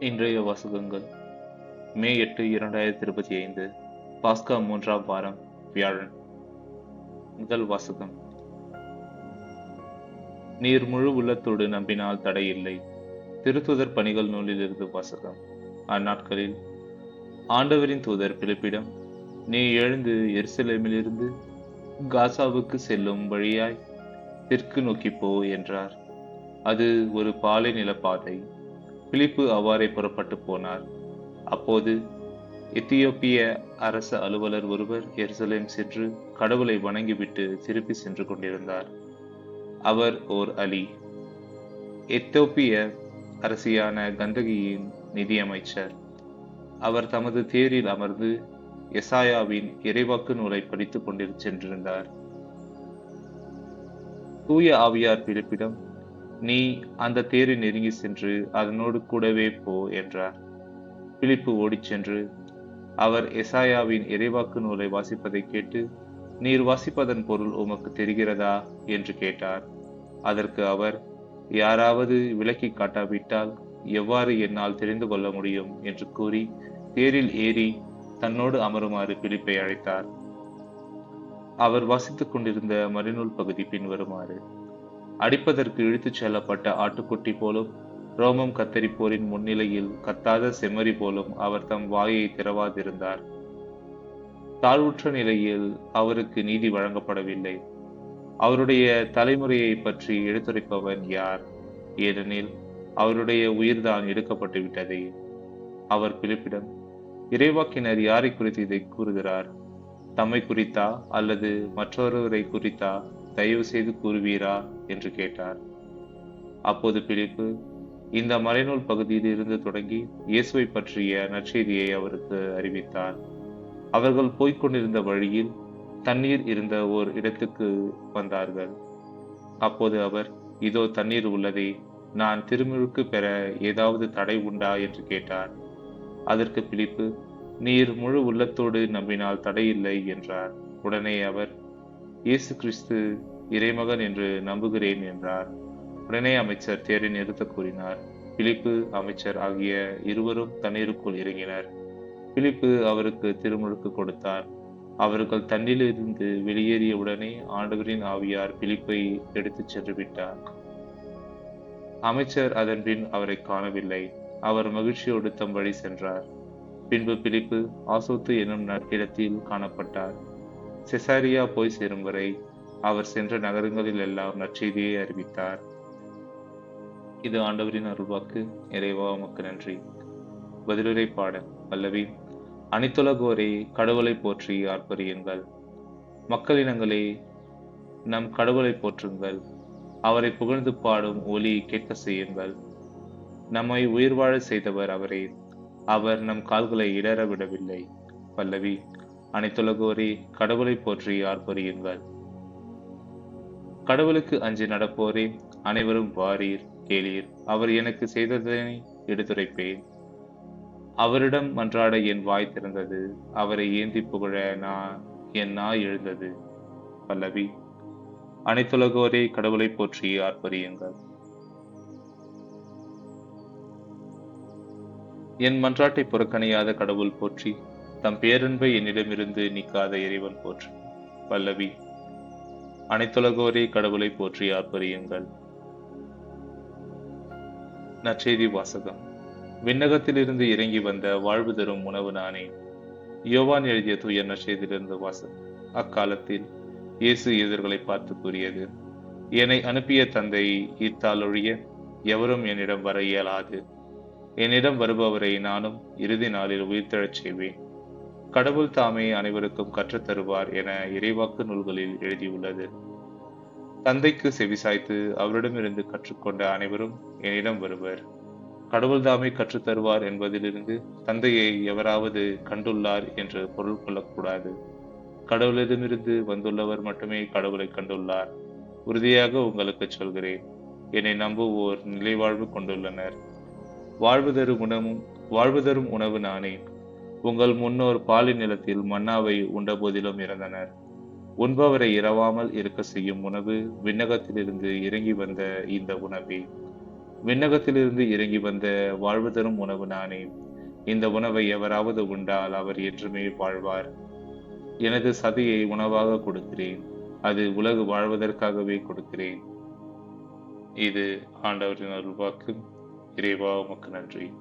இன்றைய வாசகங்கள் மே 8, 2025 பாஸ்கா 3ஆம் வாரம் வியாழன். முதல் வாசகம். நீர் முழு உள்ளத்தோடு நம்பினால் தடையில்லை. திருத்தூதர் பணிகள் நூலிலிருந்து வாசகம். அந்நாட்களில் ஆண்டவரின் தூதர் பிலிப்பிடம், நீ எழுந்து எருசலேமிலிருந்து காசாவுக்கு செல்லும் வழியாய் தெற்கு நோக்கி போ என்றார். அது ஒரு பாலை நிலப்பாதை. பிலிப்பு அவ்வாறே புறப்பட்டு போனார். அப்போது எத்தியோப்பிய அரச அலுவலர் ஒருவர் எருசலேம் சென்று கடவுளை வணங்கிவிட்டு திருப்பி சென்று கொண்டிருந்தார். அவர் ஓர் அலி, எத்தியோப்பிய அரசியான கந்தகியின் நிதியமைச்சர். அவர் தமது தேரில் அமர்ந்து எசாயாவின் இறைவாக்கு நூலை படித்துக் கொண்டு சென்றிருந்தார். தூய ஆவியார் பிலிப்பிடம், நீ அந்த தேரை நெருங்கி சென்று அதனோடு கூடவே போ என்றார். பிலிப்பு ஓடிச் சென்று அவர் எசாயாவின் இறைவாக்கு நூலை வாசிப்பதை கேட்டு, நீர் வாசிப்பதன் பொருள் உமக்கு தெரிகிறதா என்று கேட்டார். அதற்கு அவர், யாராவது விளக்கி காட்டாவிட்டால் எவ்வாறு என்னால் தெரிந்து கொள்ள முடியும் என்று கூறி தேரில் ஏறி தன்னோடு அமருமாறு பிலிப்பை அழைத்தார். அவர் வாசித்துக் கொண்டிருந்த மறைநூல் பகுதி பின்வருமாறு: அடிப்பதற்கு இழுத்துச் செல்லப்பட்ட ஆட்டுக்குட்டி போலும், ரோமம் கத்தரிப்போரின் முன்னிலையில் கத்தாத செம்மறி போலும் அவர் தம் வாயை திறவாதிருந்தார். தாழ்வுற்ற நிலையில் அவருக்கு நீதி வழங்கப்படவில்லை. அவருடைய தலைமுறையை பற்றி எடுத்துரைப்பவன் யார்? ஏனெனில் அவருடைய உயிர்தான் எடுக்கப்பட்டு விட்டதே. அவர் பிலிப்பிடம், இறைவாக்கினர் யாரை குறித்து இதை கூறுகிறார்? தம்மை குறித்தா அல்லது மற்றொருவரை குறித்தா? தயவு செய்து கூறுவீரா என்று கேட்டார். அப்போது பிலிப்பு இந்த மறைநூல் பகுதியில் இருந்து தொடங்கி இயேசுவை பற்றிய நற்செய்தியை அவருக்கு அறிவித்தார். அவர்கள் போய்கொண்டிருந்த வழியில் தண்ணீர் இருந்த ஓர் இடத்துக்கு வந்தார்கள். அப்போது அவர், இதோ தண்ணீர் உள்ளதே, நான் திருமுழுக்கு பெற ஏதாவது தடை உண்டா என்று கேட்டார். அதற்கு பிலிப்பு, நீர் முழு உள்ளத்தோடு நம்பினால் தடையில்லை என்றார். உடனே அவர், இயேசு கிறிஸ்து இறைமகன் என்று நம்புகிறேன் என்றார். உடனே அமைச்சர் தேரை நிறுத்த கூறினார். பிலிப்பு, அமைச்சர் ஆகிய இருவரும் தண்ணீருக்குள் இறங்கினர். பிலிப்பு அவருக்கு திருமுழுக்கு கொடுத்தார். அவர்கள் தண்ணீரிலிருந்து வெளியேறிய உடனே ஆண்டவரின் ஆவியார் பிலிப்பை எடுத்துச் சென்று விட்டார். அமைச்சர் அதன் பின் அவரை காணவில்லை. அவர் மகிழ்ச்சியோடு தம் வழி சென்றார். பின்பு பிலிப்பு ஆசோத்து என்னும் இடத்தில் காணப்பட்டார். செசாரியா போய் சேரும் வரை அவர் சென்ற நகரங்களில் எல்லாம் நற்செய்தியை அறிவித்தார். இது ஆண்டவரின் அருள்வாக்கு. இறைவா உமக்கு நன்றி. பதிலுரை பாடல். பல்லவி. அனைத்துலகோரே கடவுளை போற்றி ஆர்ப்பரியுங்கள். மக்களினங்களே நம் கடவுளை போற்றுங்கள். அவரை புகழ்ந்து பாடும் ஒலி கேட்க செய்யுங்கள். நம்மை உயிர் வாழ செய்தவர் அவரே. அவர் நம் கால்களை இடற விடவில்லை. பல்லவி. அனைத்துலகோரே கடவுளை போற்றி ஆர்ப்பரியுங்கள். கடவுளுக்கு அஞ்சி நடப்போரே அனைவரும் வாரீர், கேளீர். அவர் எனக்கு செய்ததனை எடுத்துரைப்பேன். அவரிடம் மன்றாட என் வாய் திறந்தது. அவரை ஏந்தி புகழ என் நாய் எழுந்தது. பல்லவி. அனைத்துலகோரே கடவுளை போற்றி ஆர்ப்பரியுங்கள். என் மன்றாட்டை புறக்கணியாத கடவுள் போற்றி. தம் பேரன்பை என்னிடமிருந்து நீக்காத இறைவன் போற்றி. பல்லவி. அனைத்துலகோரே கடவுளை போற்றி ஆர்ப்பரியுங்கள். நற்செய்தி வாசகம். விண்ணகத்திலிருந்து இறங்கி வந்த வாழ்வு தரும் உணவு நானே. யோவான் எழுதிய தூய நற்செய்தியிலிருந்து வாசகம். அக்காலத்தில் இயேசு எதிர்களை பார்த்து கூறியது, என்னை அனுப்பிய தந்தை ஈர்த்தாலொழிய எவரும் என்னிடம் வர இயலாது. என்னிடம் வருபவரை நானும் இறுதி நாளில் உயிர்த்தெழச் செய்வேன். கடவுள் தாமே அனைவருக்கும் கற்றுத்தருவார் என இறைவாக்கு நூல்களில் எழுதியுள்ளது. தந்தைக்கு செவிசாய்த்து அவரிடமிருந்து கற்றுக்கொண்ட அனைவரும் என்னிடம் வருவர். கடவுள் தாமே கற்றுத்தருவார் என்பதிலிருந்து தந்தையை எவராவது கண்டுள்ளார் என்று பொருள் கொள்ளக்கூடாது. கடவுளிடமிருந்து வந்துள்ளவர் மட்டுமே கடவுளை கண்டுள்ளார். உறுதியாக உங்களுக்கு சொல்கிறேன், என்னை நம்புவோர் நிலைவாழ்வு கொண்டுள்ளனர். வாழ்வு தரும் உணவு நானே. உங்கள் முன்னோர் பாலை நிலத்தில் மன்னாவை உண்ட போதிலும் இறந்தனர். உண்பவரை இரவாமல் இருக்க செய்யும் உணவு விண்ணகத்திலிருந்து இறங்கி வந்த இந்த உணவே. விண்ணகத்திலிருந்து இறங்கி வந்த வாழ்வு தரும் உணவு நானே. இந்த உணவை எவராவது உண்டால் அவர் என்றுமே வாழ்வார். எனது சதையை உணவாக கொடுக்கிறேன். அது உலகு வாழ்வதற்காகவே கொடுக்கிறேன். இது ஆண்டவரின் அருள்வாக்கு. இறைவா உமக்கு நன்றி.